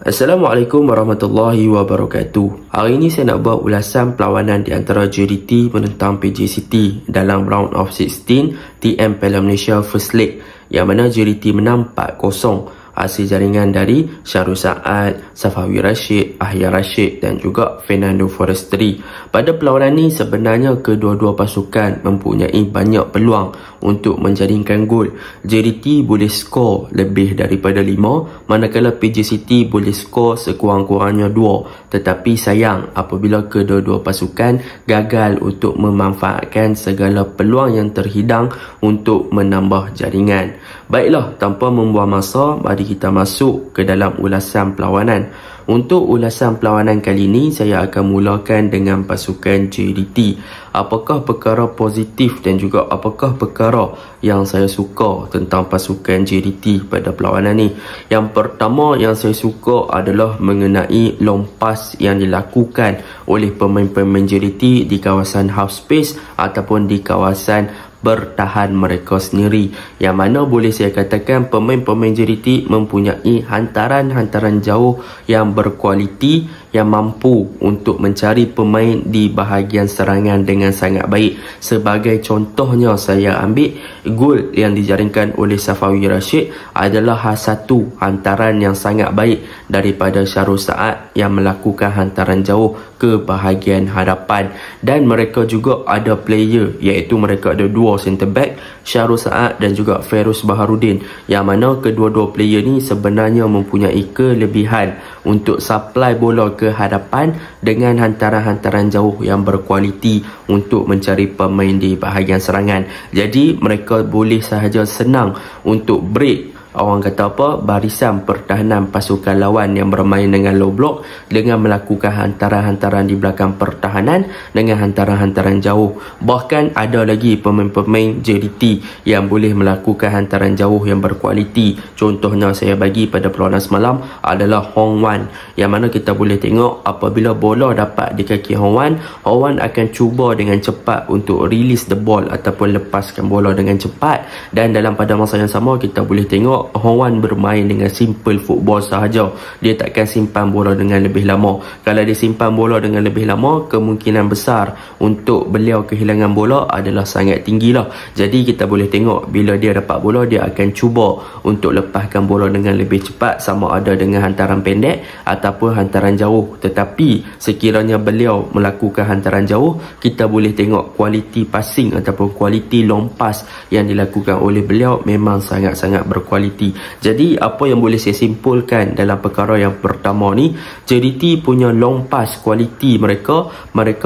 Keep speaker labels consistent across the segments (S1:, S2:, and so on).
S1: Assalamualaikum warahmatullahi wabarakatuh. Hari ini saya nak buat ulasan perlawanan di antara JDT menentang PJCT dalam round of 16 TM Piala Malaysia First Leg, yang mana JDT menang 4-0 hasil jaringan dari Syarul Saad, Safawi Rashid, Ahya Rashid dan juga Fernando Forestry. Pada perlawanan ini sebenarnya kedua-dua pasukan mempunyai banyak peluang untuk menjaringkan gol. JDT boleh skor lebih daripada 5, manakala PJCT boleh skor sekurang-kurangnya 2. Tetapi sayang apabila kedua-dua pasukan gagal untuk memanfaatkan segala peluang yang terhidang untuk menambah jaringan. Baiklah, tanpa membuang masa, mari kita masuk ke dalam ulasan perlawanan. Untuk ulasan perlawanan kali ini, saya akan mulakan dengan pasukan JDT. Apakah perkara positif dan juga apakah perkara yang saya suka tentang pasukan JDT pada perlawanan ini? Yang pertama yang saya suka adalah mengenai long pass yang dilakukan oleh pemain-pemain JDT di kawasan half space ataupun di kawasan bertahan mereka sendiri, yang mana boleh saya katakan pemain-pemain JDT mempunyai hantaran-hantaran jauh yang berkualiti, yang mampu untuk mencari pemain di bahagian serangan dengan sangat baik. Sebagai contohnya, saya ambil gol yang dijaringkan oleh Safawi Rashid adalah satu hantaran yang sangat baik daripada Syarul Saad yang melakukan hantaran jauh ke bahagian hadapan. Dan mereka juga ada player, iaitu mereka ada dua centre back, Syarul Saad dan juga Feiruz Baharudin, yang mana kedua-dua player ni sebenarnya mempunyai kelebihan untuk supply bola ke hadapan dengan hantaran-hantaran jauh yang berkualiti untuk mencari pemain di bahagian serangan. Jadi mereka boleh sahaja senang untuk break, orang kata apa, barisan pertahanan pasukan lawan yang bermain dengan low block dengan melakukan hantaran-hantaran di belakang pertahanan dengan hantaran-hantaran jauh. Bahkan ada lagi pemain-pemain JDT yang boleh melakukan hantaran jauh yang berkualiti. Contohnya saya bagi pada perlawanan semalam adalah Hong Wan, yang mana kita boleh tengok apabila bola dapat di kaki Hong Wan akan cuba dengan cepat untuk release the ball ataupun lepaskan bola dengan cepat. Dan dalam pada masa yang sama kita boleh tengok Hong Wan bermain dengan simple football sahaja. Dia takkan simpan bola dengan lebih lama. Kalau dia simpan bola dengan lebih lama, kemungkinan besar untuk beliau kehilangan bola adalah sangat tinggi lah. Jadi kita boleh tengok bila dia dapat bola, dia akan cuba untuk lepaskan bola dengan lebih cepat, sama ada dengan hantaran pendek ataupun hantaran jauh. Tetapi sekiranya beliau melakukan hantaran jauh, kita boleh tengok kualiti passing ataupun kualiti long pass yang dilakukan oleh beliau memang sangat-sangat berkualiti. Jadi apa yang boleh saya simpulkan dalam perkara yang pertama ni, JDT punya long pass kualiti mereka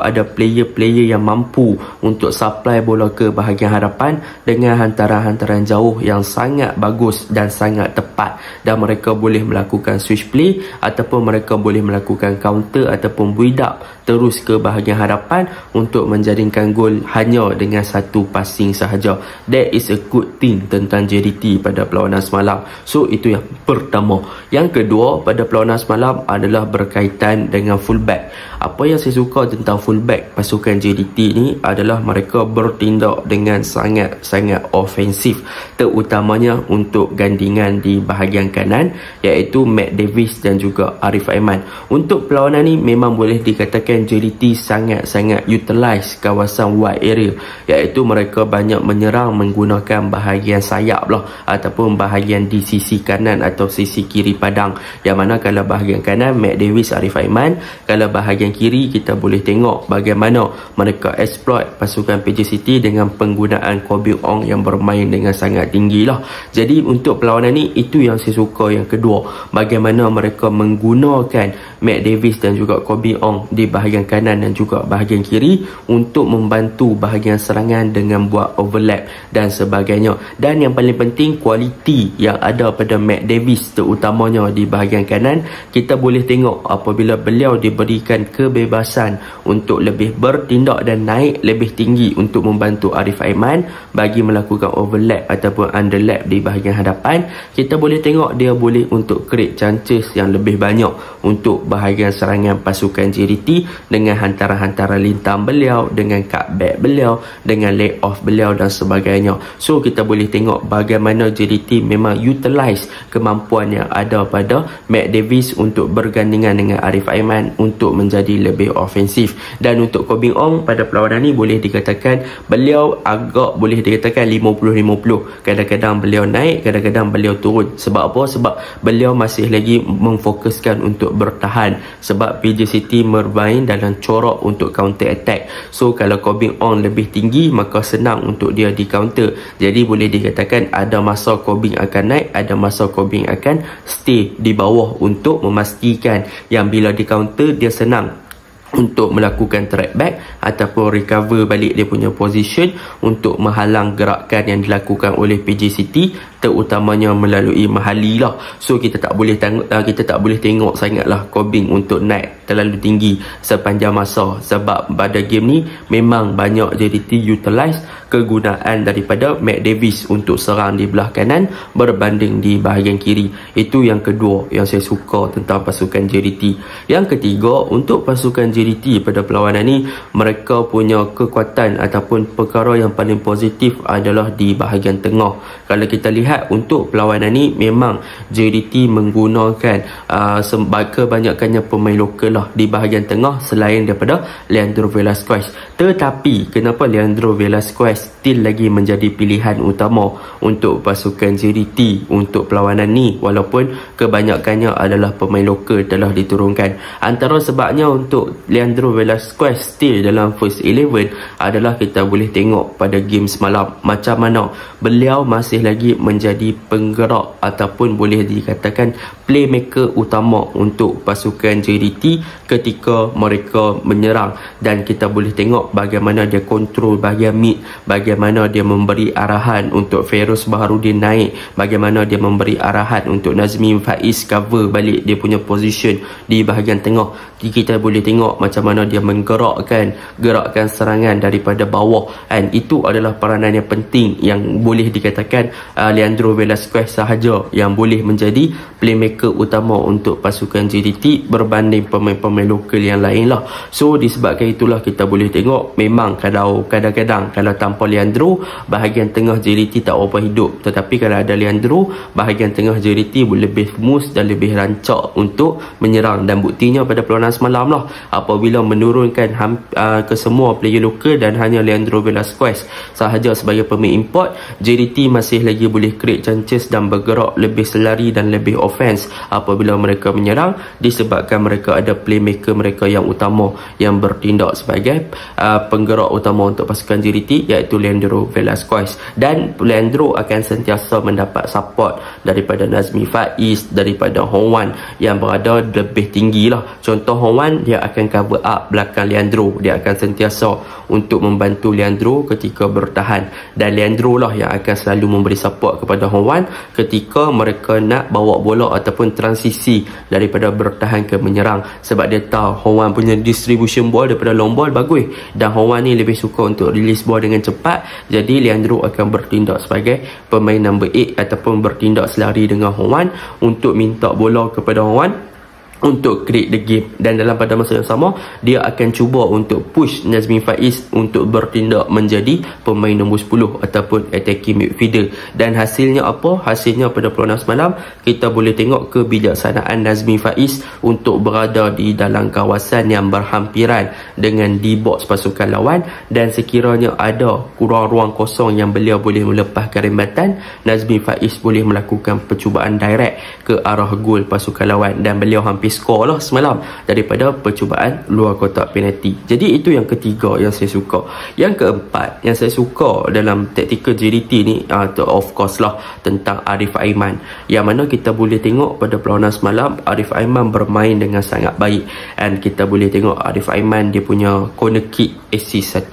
S1: ada player-player yang mampu untuk supply bola ke bahagian hadapan dengan hantaran-hantaran jauh yang sangat bagus dan sangat tepat. Dan mereka boleh melakukan switch play ataupun mereka boleh melakukan counter ataupun build up terus ke bahagian hadapan untuk menjaringkan gol hanya dengan satu passing sahaja. That is a good thing tentang JDT pada perlawanan semalam. So itu yang pertama. Yang kedua pada perlawanan semalam adalah berkaitan dengan fullback. Apa yang saya suka tentang fullback pasukan JDT ni adalah mereka bertindak dengan sangat-sangat ofensif, terutamanya untuk gandingan di bahagian kanan, iaitu Matt Davis dan juga Arif Aiman. Untuk perlawanan ni memang boleh dikatakan JDT sangat-sangat utilize kawasan wide area, iaitu mereka banyak menyerang menggunakan bahagian sayap lah ataupun bahagian di sisi kanan atau sisi kiri padang, yang mana kalau bahagian kanan Matt Davis, Arif Aiman, kalau bahagian kiri kita boleh tengok bagaimana mereka exploit pasukan PJCT dengan penggunaan Kobe Ong yang bermain dengan sangat tinggi lah. Jadi untuk perlawanan ni itu yang saya suka. Yang kedua, bagaimana mereka menggunakan Matt Davis dan juga Kobe Ong di bahagian kanan dan juga bahagian kiri untuk membantu bahagian serangan dengan buat overlap dan sebagainya. Dan yang paling penting, kualiti yang ada pada Matt Davis terutamanya di bahagian kanan, kita boleh tengok apabila beliau diberikan kebebasan untuk lebih bertindak dan naik lebih tinggi untuk membantu Arif Aiman bagi melakukan overlap ataupun underlap di bahagian hadapan, kita boleh tengok dia boleh untuk create chances yang lebih banyak untuk bahagian serangan pasukan JDT dengan hantaran-hantaran lintang beliau, dengan cutback beliau, dengan lay off beliau dan sebagainya. So kita boleh tengok bagaimana JDT memang utilize kemampuan yang ada pada Matt Davis untuk bergandingan dengan Arif Aiman untuk menjadi lebih ofensif. Dan untuk Kobing Ong pada perlawanan ni boleh dikatakan beliau agak boleh dikatakan 50-50. Kadang-kadang beliau naik, kadang-kadang beliau turun. Sebab apa? Sebab beliau masih lagi memfokuskan untuk bertahan, sebab PJ City bermain dalam corak untuk counter attack. So kalau Kobing Ong lebih tinggi, maka senang untuk dia di counter. Jadi boleh dikatakan ada masa Kobing akan naik, ada masa Kobing akan stay di bawah untuk memastikan yang bila di counter dia senang untuk melakukan track back ataupun recover balik dia punya position untuk menghalang gerakan yang dilakukan oleh PJ City, terutamanya melalui Mahali lah. So kita tak boleh tengok sangatlah Kobing untuk naik terlalu tinggi sepanjang masa, sebab pada game ni memang banyak JDT utilize kegunaan daripada Matt Davis untuk serang di belah kanan berbanding di bahagian kiri. Itu yang kedua yang saya suka tentang pasukan JDT. Yang ketiga, untuk pasukan JDT pada perlawanan ni, mereka punya kekuatan ataupun perkara yang paling positif adalah di bahagian tengah. Kalau kita lihat untuk perlawanan ni, memang JDT menggunakan kebanyakannya pemain lokal lah di bahagian tengah selain daripada Leandro Velasquez. Tetapi kenapa Leandro Velasquez still lagi menjadi pilihan utama untuk pasukan JDT untuk perlawanan ni, walaupun kebanyakannya adalah pemain lokal telah diturunkan? Antara sebabnya untuk Leandro Velasquez still dalam first 11 adalah kita boleh tengok pada game semalam macam mana beliau masih lagi menjadi penggerak ataupun boleh dikatakan playmaker utama untuk pasukan JDT ketika mereka menyerang. Dan kita boleh tengok bagaimana dia kontrol bahagian mid, bagaimana dia memberi arahan untuk Feiruz Baharudin naik, bagaimana dia memberi arahan untuk Nazmi Faiz cover balik dia punya position di bahagian tengah. Kita boleh tengok macam mana dia menggerakkan gerakan serangan daripada bawah, dan itu adalah peranan yang penting yang boleh dikatakan Leandro Velasquez sahaja yang boleh menjadi playmaker utama untuk pasukan JDT berbanding pemain-pemain lokal yang lain lah. So disebabkan itulah kita boleh tengok memang kadang-kadang kalau tanpa Leandro, bahagian tengah JDT tak berapa hidup, tetapi kalau ada Leandro, bahagian tengah JDT lebih smooth dan lebih rancak untuk menyerang. Dan buktinya pada perlawanan semalam lah, apabila menurunkan ke semua player lokal dan hanya Leandro Velasquez sahaja sebagai pemain import, JDT masih lagi boleh create chances dan bergerak lebih selari dan lebih offense apabila mereka menyerang, disebabkan mereka ada playmaker mereka yang utama yang bertindak sebagai penggerak utama untuk pasukan JDT, iaitu Leandro Velasquez. Dan Leandro akan sentiasa mendapat support daripada Nazmi Faiz, daripada Hong Wan yang berada lebih tinggi lah. Contoh Hong Wan, dia akan cover up belakang Leandro, dia akan sentiasa untuk membantu Leandro ketika bertahan, dan Leandro lah yang akan selalu memberi support kepada Hong Wan ketika mereka nak bawa bola ataupun transisi daripada bertahan ke menyerang, sebab dia tahu Hong Wan punya distribution ball daripada long ball bagus, dan Hong Wan ni lebih suka untuk release ball dengan cepat. Jadi Leandro akan bertindak sebagai pemain number 8 ataupun bertindak selari dengan Hong Wan untuk minta bola kepada Hong Wan untuk create the game. Dan dalam pada masa yang sama, dia akan cuba untuk push Nazmi Faiz untuk bertindak menjadi pemain nombor 10 ataupun attacking midfielder. Dan hasilnya apa? Hasilnya pada perlawanan semalam, kita boleh tengok kebijaksanaan Nazmi Faiz untuk berada di dalam kawasan yang berhampiran dengan D-box pasukan lawan, dan sekiranya ada kurang ruang kosong yang beliau boleh melepaskan rembatan, Nazmi Faiz boleh melakukan percubaan direct ke arah gol pasukan lawan, dan beliau hampir skor lah semalam daripada percubaan luar kotak penalti. Jadi itu yang ketiga yang saya suka. Yang keempat yang saya suka dalam taktikal JDT ni, of course lah tentang Arif Aiman, yang mana kita boleh tengok pada perlawanan semalam Arif Aiman bermain dengan sangat baik. Dan kita boleh tengok Arif Aiman dia punya corner kick assist 1,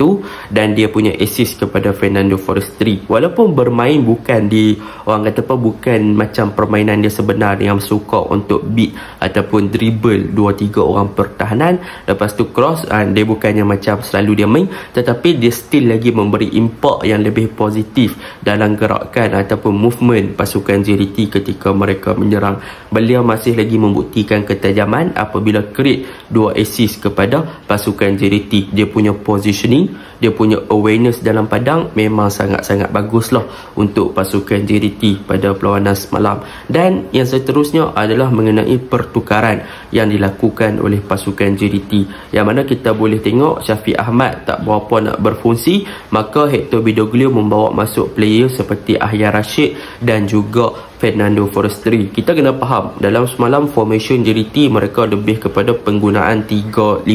S1: dan dia punya assist kepada Fernando Forestry. Walaupun bermain bukan di, orang kata apa, bukan macam permainan dia sebenar yang suka untuk beat ataupun mendribble 2-3 orang pertahanan, lepas tu cross. Dia bukannya macam selalu dia main, tetapi dia still lagi memberi impak yang lebih positif dalam gerakan ataupun movement pasukan JDT ketika mereka menyerang. Beliau masih lagi membuktikan ketajaman apabila create 2 assist kepada pasukan JDT. Dia punya positioning, dia punya awareness dalam padang memang sangat-sangat baguslah untuk pasukan JDT pada perlawanan semalam. Dan yang seterusnya adalah mengenai pertukaran yang dilakukan oleh pasukan JDT, yang mana kita boleh tengok Syafiq Ahmad tak berapa nak berfungsi, maka Hector Bidoglio membawa masuk player seperti Ahya Rashid dan juga Fernando Forestieri. Kita kena faham dalam semalam formation JDT mereka lebih kepada penggunaan 3-5-2,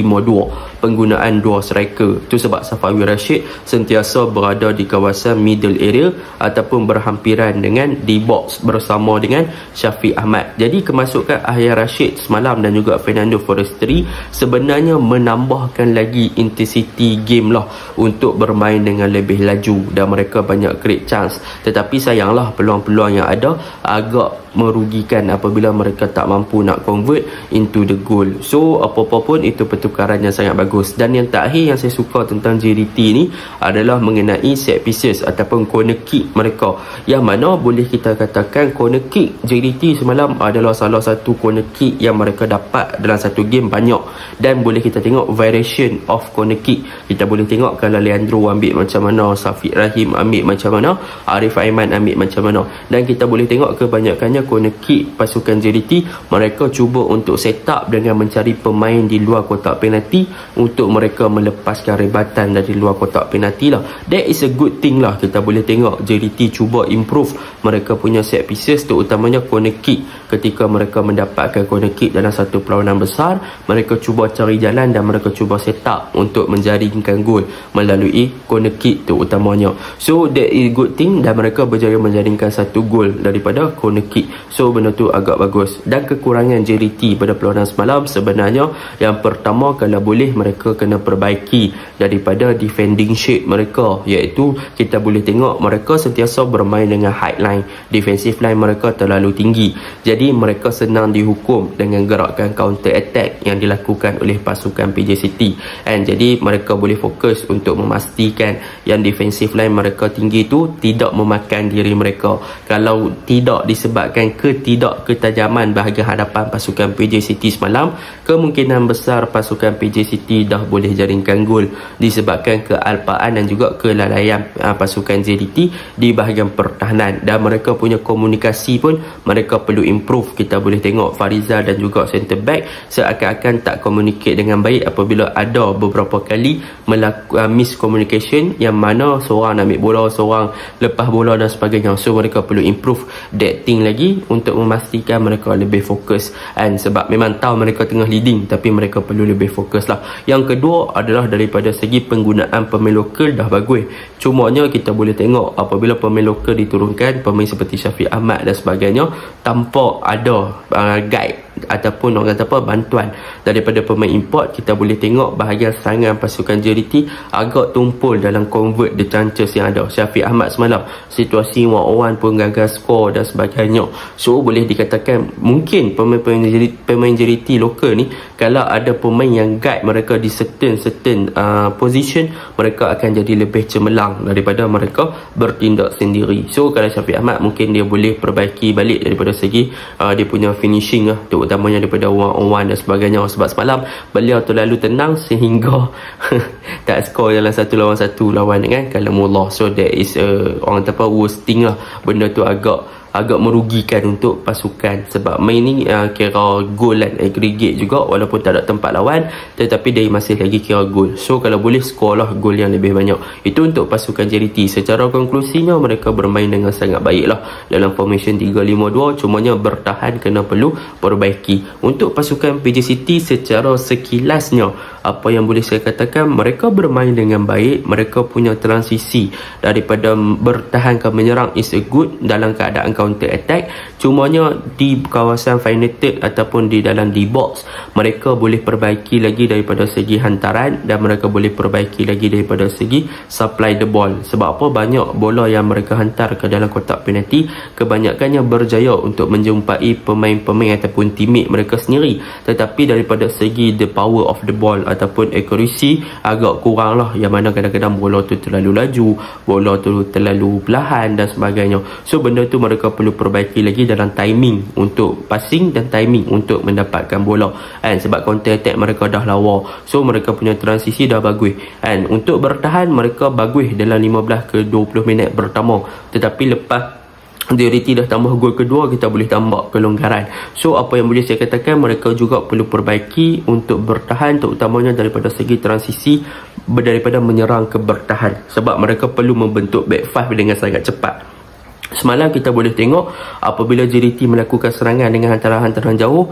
S1: penggunaan 2 striker. Itu sebab Safawi Rashid sentiasa berada di kawasan middle area ataupun berhampiran dengan di box bersama dengan Syafiq Ahmad. Jadi kemasukan Ahya Rashid semalam dan juga Fernando Forestieri sebenarnya menambahkan lagi intensity game lah untuk bermain dengan lebih laju, dan mereka banyak create chance. Tetapi sayanglah peluang-peluang yang ada agak merugikan apabila mereka tak mampu nak convert into the goal. So apa-apa pun itu pertukaran yang sangat bagus. Dan yang terakhir yang saya suka tentang JDT ni adalah mengenai set pieces ataupun corner kick mereka, yang mana boleh kita katakan corner kick JDT semalam adalah salah satu corner kick yang mereka dapat dalam satu game banyak. Dan boleh kita tengok variation of corner kick. Kita boleh tengok kalau Leandro ambil macam mana, Safiq Rahim ambil macam mana, Arif Aiman ambil macam mana. Dan kita boleh tengok kebanyakannya corner kick pasukan JDT mereka cuba untuk set up dengan mencari pemain di luar kotak penalti untuk mereka melepaskan rebatan dari luar kotak penalti lah. That is a good thing lah. Kita boleh tengok JDT cuba improve mereka punya set pieces, terutamanya corner kick. Ketika mereka mendapatkan corner kick dalam satu perlawanan besar, mereka cuba cari jalan dan mereka cuba set up untuk menjaringkan gol melalui corner kick terutamanya. So that is good thing, dan mereka berjaya menjaringkan satu gol daripada corner kick. So benda tu agak bagus. Dan kekurangan JDT pada perlawanan semalam sebenarnya yang pertama, kalau boleh mereka kena perbaiki daripada defending shape mereka, iaitu kita boleh tengok mereka sentiasa bermain dengan high line, defensive line mereka terlalu tinggi, jadi mereka senang dihukum dengan gerakan counter attack yang dilakukan oleh pasukan PJ City. And jadi mereka boleh fokus untuk memastikan yang defensive line mereka tinggi tu tidak memakan diri mereka. Kalau tidak disebabkan ketidakketajaman bahagian hadapan pasukan PJ City semalam, kemungkinan besar pasukan PJ City dah boleh jaringkan gol disebabkan kealpaan dan juga kelalaian pasukan JDT di bahagian pertahanan. Dan mereka punya komunikasi pun mereka perlu improve. Kita boleh tengok Fariza dan juga centre back seakan-akan tak communicate dengan baik apabila ada beberapa kali melakukan miscommunication, yang mana seorang ambil bola, seorang lepas bola dan sebagainya. So mereka perlu improve that thing lagi untuk memastikan mereka lebih fokus. And sebab memang tahu mereka tengah leading, tapi mereka perlu lebih fokus lah. Yang kedua adalah daripada segi penggunaan pemain lokal dah bagus. Cumanya kita boleh tengok apabila pemain lokal diturunkan, pemain seperti Syafiq Ahmad dan sebagainya, tanpa ada guide ataupun orang kata apa, bantuan daripada pemain import, kita boleh tengok bahagian serangan pasukan JDT agak tumpul dalam convert the chances yang ada. Syafiq Ahmad semalam situasi 1-on-1 pun gagal skor dan sebagainya. So boleh dikatakan mungkin pemain JDT lokal ni, kalau ada pemain yang guide mereka di certain position, mereka akan jadi lebih cemerlang daripada mereka bertindak sendiri. So kalau Syafiq Ahmad mungkin dia boleh perbaiki balik daripada segi dia punya finishing lah, terutamanya daripada 1-on-1 dan sebagainya. Sebab semalam beliau terlalu tenang sehingga tak skor dalam 1-lawan-1 lawan dengan Kalamullah. So that is orang kata apa, worst thing lah. Benda tu agak merugikan untuk pasukan, sebab main ni kira gol dan aggregate juga, walaupun tak ada tempat lawan, tetapi dia masih lagi kira gol. So kalau boleh skor lah gol yang lebih banyak. Itu untuk pasukan JDT. Secara konklusinya mereka bermain dengan sangat baik lah dalam formation 3-5-2, cumanya bertahan kena perlu perbaiki. Untuk pasukan PJ City secara sekilasnya, apa yang boleh saya katakan, mereka bermain dengan baik. Mereka punya transisi daripada bertahan ke menyerang is a good dalam keadaan counter attack. Cumanya di kawasan final third ataupun di dalam D-box, mereka boleh perbaiki lagi daripada segi hantaran dan mereka boleh perbaiki lagi daripada segi supply the ball. Sebab apa? Banyak bola yang mereka hantar ke dalam kotak penalti kebanyakannya berjaya untuk menjumpai pemain-pemain ataupun teammate mereka sendiri, tetapi daripada segi the power of the ball ataupun accuracy agak kurang lah, yang mana kadang-kadang bola tu terlalu laju, bola tu terlalu perlahan dan sebagainya. So benda tu mereka perlu perbaiki lagi dalam timing untuk passing dan timing untuk mendapatkan bola, kan? Sebab counter attack mereka dah lawa, so mereka punya transisi dah bagus, kan? Untuk bertahan mereka bagus dalam 15 ke 20 minit pertama, tetapi lepas JDT dah tambah gol kedua, kita boleh tambah kelonggaran. So apa yang boleh saya katakan, mereka juga perlu perbaiki untuk bertahan, terutamanya daripada segi transisi daripada menyerang ke bertahan, sebab mereka perlu membentuk back five dengan sangat cepat. Semalam kita boleh tengok apabila JDT melakukan serangan dengan hantaran-hantaran jauh,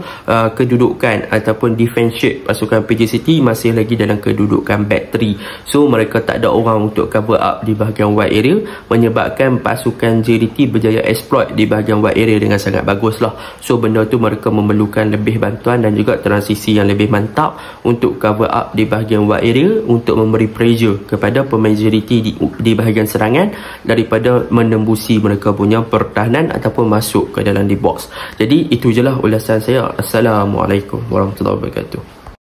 S1: kedudukan ataupun defense shape pasukan PJ City masih lagi dalam kedudukan back 3. So mereka tak ada orang untuk cover up di bahagian wide area, menyebabkan pasukan JDT berjaya exploit di bahagian wide area dengan sangat bagus lah. So benda tu mereka memerlukan lebih bantuan dan juga transisi yang lebih mantap untuk cover up di bahagian wide area, untuk memberi pressure kepada pemain JDT di bahagian serangan daripada menembusi mereka punya pertahanan ataupun masuk ke dalam di box. Jadi itu je lah ulasan saya. Assalamualaikum warahmatullahi wabarakatuh.